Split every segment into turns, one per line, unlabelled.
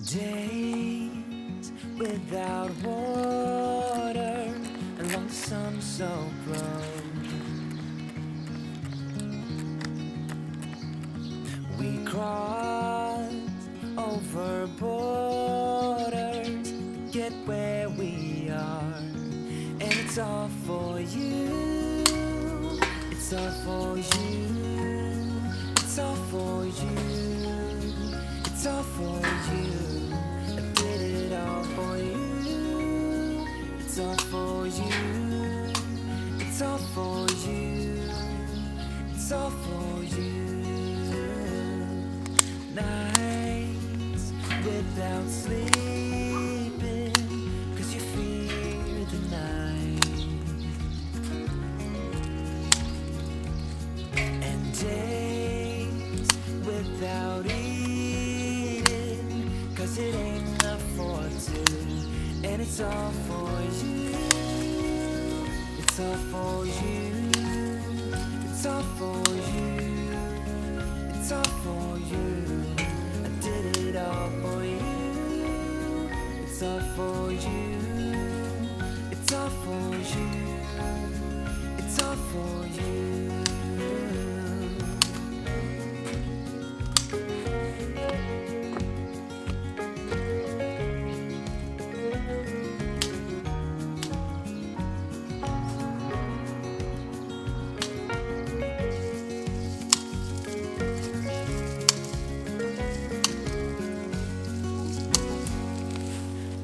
Days without water along the sun-soaked road. We crossed over borders to get where we are, and it's all for you. It's all for you. It's all for you. It's all for you. I did it all for you. It's all for you. It's all for you. It's all for you. Nights without sleeping, 'cause you fear the night. And days without eating, 'cause it ain't enough for two. And it's all for you. It's all for you. It's all for you. It's all for you. I did it all for you. It's all for you. It's all for you. It's all for you.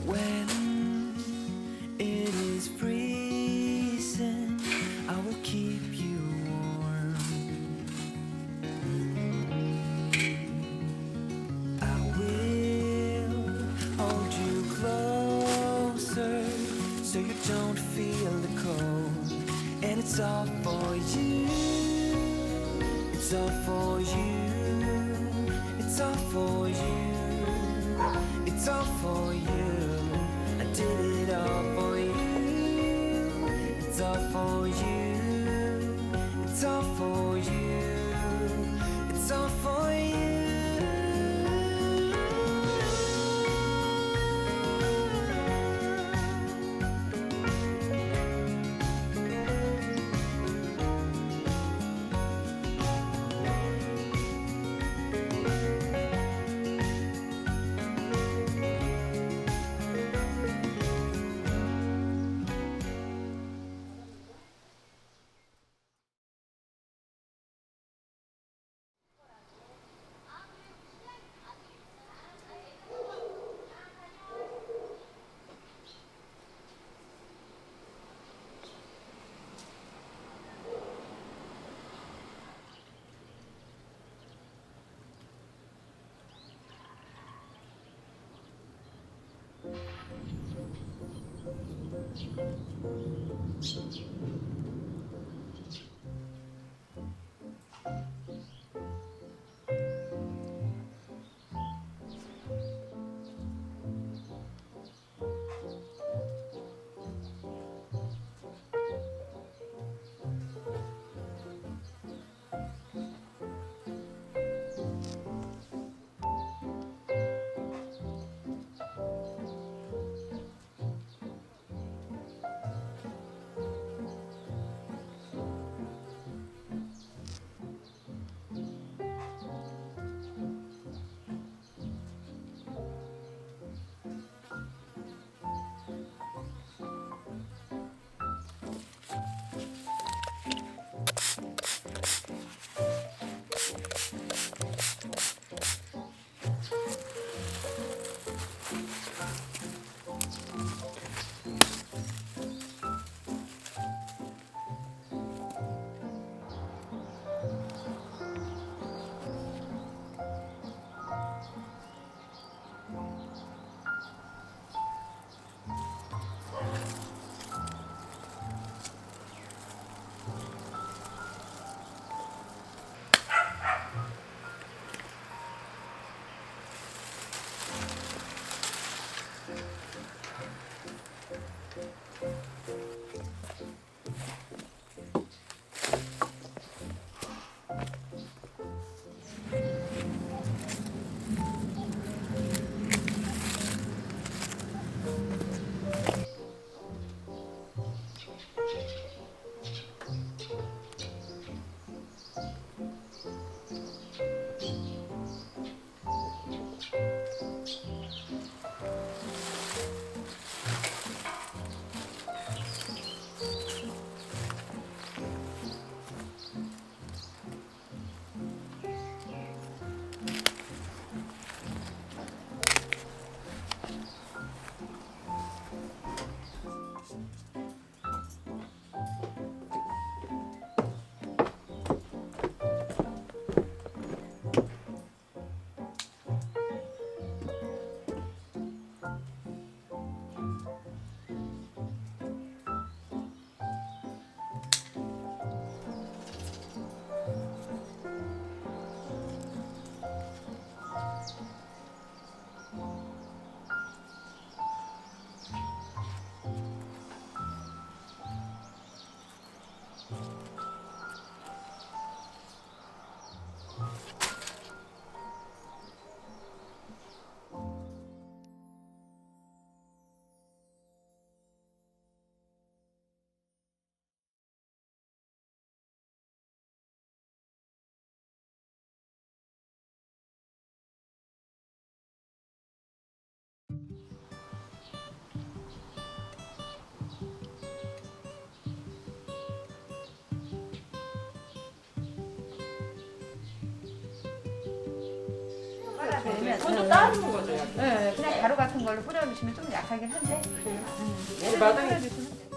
When it is freezing, I will keep you warm. I will hold you closer so you don't feel the cold. And it's all for you. It's all for you. It's all for you. It's all for you. I did it all for you. It's all for you. It's all for you. It's all for you.
그러면
손도 따르는 거죠, 약간.
네, 그냥 가루 같은 걸로 뿌려주시면 좀 약하긴 한데
마당에
뿌려주시면 돼요.